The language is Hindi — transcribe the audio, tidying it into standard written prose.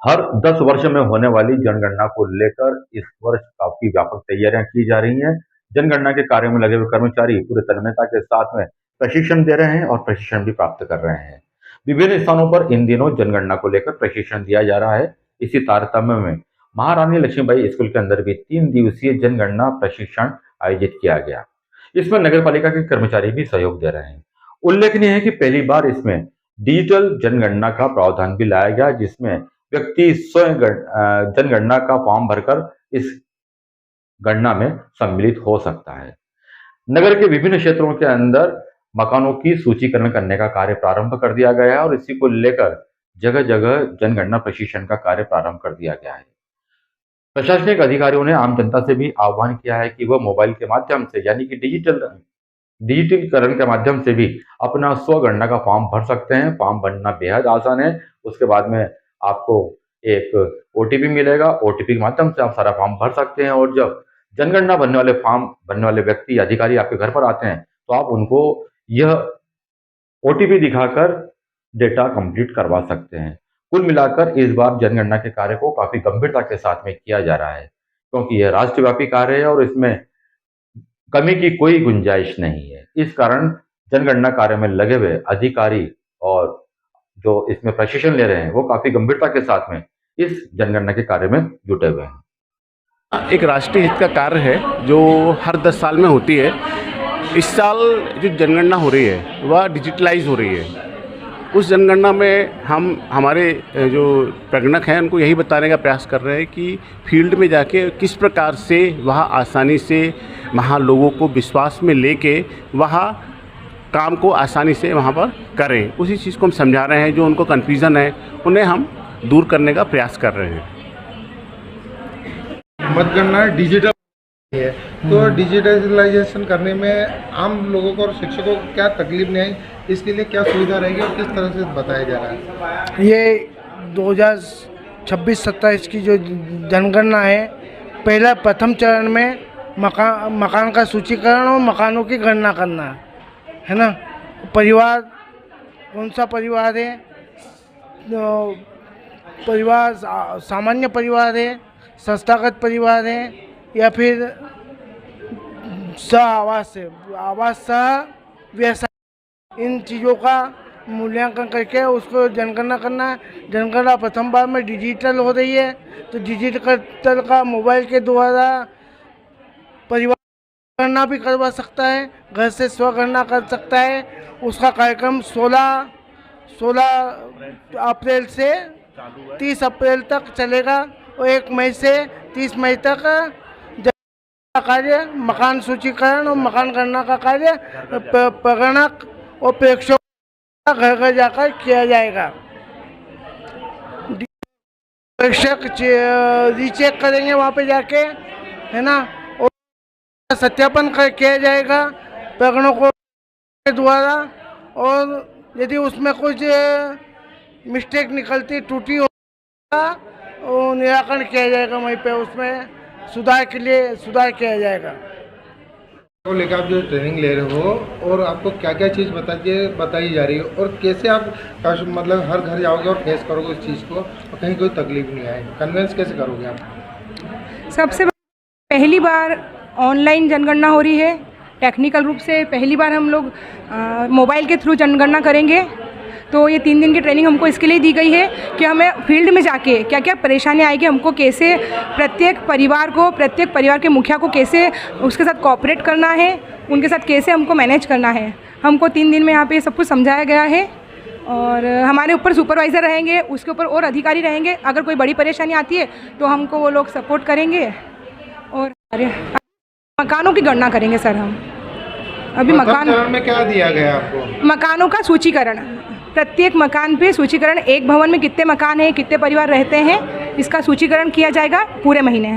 हर 10 वर्ष में होने वाली जनगणना को लेकर इस वर्ष काफी व्यापक तैयारियां की जा रही हैं। जनगणना के कार्य में लगे हुए कर्मचारी पूरे तन्मयता के साथ में प्रशिक्षण दे रहे हैं और प्रशिक्षण भी प्राप्त कर रहे हैं। विभिन्न स्थानों पर इन दिनों जनगणना को लेकर प्रशिक्षण दिया जा रहा है। इसी तारतम्य में महारानी लक्ष्मीबाई स्कूल के अंदर भी 3 दिवसीय जनगणना प्रशिक्षण आयोजित किया गया। इसमें नगर पालिका के कर्मचारी भी सहयोग दे रहे हैं। उल्लेखनीय है कि पहली बार इसमें डिजिटल जनगणना का प्रावधान भी लाया गया, जिसमें व्यक्ति स्वयं जनगणना का फॉर्म भरकर इस गणना में सम्मिलित हो सकता है। नगर के विभिन्न क्षेत्रों के अंदर मकानों की सूचीकरण करने का कार्य प्रारंभ कर दिया गया है और इसी को लेकर जगह जगह जनगणना प्रशिक्षण का कार्य प्रारंभ कर दिया गया है। प्रशासनिक अधिकारियों ने आम जनता से भी आह्वान किया है कि वह मोबाइल के माध्यम से यानी कि डिजिटलीकरण के माध्यम से भी अपना स्वगणना का फॉर्म भर सकते हैं। फॉर्म भरना बेहद आसान है। उसके बाद में आपको एक ओटीपी मिलेगा। ओटीपी के माध्यम से आप सारा फॉर्म भर सकते हैं और जब जनगणना भरने वाले फॉर्म भरने वाले व्यक्ति अधिकारी आपके घर पर आते हैं तो आप उनको यह ओटीपी दिखाकर डेटा कंप्लीट करवा सकते हैं। कुल मिलाकर इस बार जनगणना के कार्य को काफी गंभीरता के साथ में किया जा रहा है, क्योंकि यह राष्ट्रव्यापी कार्य है और इसमें कमी की कोई गुंजाइश नहीं है। इस कारण जनगणना कार्य में लगे हुए अधिकारी और जो इसमें प्रशिक्षण ले रहे हैं वो काफी गंभीरता के साथ में इस जनगणना के कार्य में जुटे हुए हैं। एक राष्ट्रीय हित का कार्य है जो हर 10 साल में होती है। इस साल जो जनगणना हो रही है वह डिजिटलाइज हो रही है। उस जनगणना में हम हमारे जो प्रगणक हैं उनको यही बताने का प्रयास कर रहे हैं कि फील्ड में जाके किस प्रकार से वहाँ आसानी से वहाँ लोगों को विश्वास में लेके वहाँ काम को आसानी से वहाँ पर करें। उसी चीज़ को हम समझा रहे हैं। जो उनको कन्फ्यूज़न है उन्हें हम दूर करने का प्रयास कर रहे हैं। मतगणना डिजिटल है तो डिजिटलाइजेशन करने में आम लोगों को और शिक्षकों को क्या तकलीफ नहीं आई, इसके लिए क्या सुविधा रहेगी और किस तरह से बताया जा रहा है? ये 2026-27 की जो जनगणना है, पहला प्रथम चरण में मकान का सूचीकरण और मकानों की गणना करना है ना। परिवार कौन सा परिवार है, परिवार सामान्य परिवार है, संस्थागत परिवार है या फिर आवास है, आवास सह व्यवसाय, इन चीज़ों का मूल्यांकन करके उसको जनगणना करना है। जनगणना प्रथम बार में डिजिटल हो रही है तो डिजिटल का मोबाइल के द्वारा परिवार गणना भी करवा सकता है, घर से स्वगणना कर सकता है। उसका कार्यक्रम 16 अप्रैल से 30 अप्रैल तक चलेगा और 1 मई से 30 मई तक कार्य मकान सूचीकरण और मकान गणना का कार्य प्रगणक और प्रेक्षक घर घर जाकर किया जाएगा। प्रेक्षक रीचेक करेंगे वहाँ पे जाके, है ना, और सत्यापन किया जाएगा प्रगणकों के द्वारा। और यदि उसमें कुछ मिस्टेक निकलती टूटी होगा वो निराकरण किया जाएगा, वहीं पे उसमें सुधार के लिए सुधार किया जाएगा। को लेकर आप जो ट्रेनिंग ले रहे हो और आपको क्या क्या चीज़ बताई जा रही है और कैसे आप मतलब हर घर जाओगे और फेस करोगे उस चीज़ को और कहीं कोई तकलीफ नहीं आए, कन्विंस कैसे करोगे आप? सबसे पहली बार ऑनलाइन जनगणना हो रही है। टेक्निकल रूप से पहली बार हम लोग मोबाइल के थ्रू जनगणना करेंगे। तो ये 3 दिन की ट्रेनिंग हमको इसके लिए दी गई है कि हमें फील्ड में जाके क्या क्या परेशानी आएगी, हमको कैसे प्रत्येक परिवार के मुखिया को कैसे उसके साथ कोऑपरेट करना है, उनके साथ कैसे हमको मैनेज करना है। हमको 3 दिन में यहाँ पे सब कुछ समझाया गया है और हमारे ऊपर सुपरवाइज़र रहेंगे, उसके ऊपर और अधिकारी रहेंगे। अगर कोई बड़ी परेशानी आती है तो हमको वो लोग सपोर्ट करेंगे। और मकानों की गणना करेंगे सर हम। अभी मकान में क्या दिया गया आपको? मकानों का सूचीकरण, प्रत्येक मकान पे सूचीकरण, एक भवन में कितने मकान हैं, कितने परिवार रहते हैं, इसका सूचीकरण किया जाएगा पूरे महीने।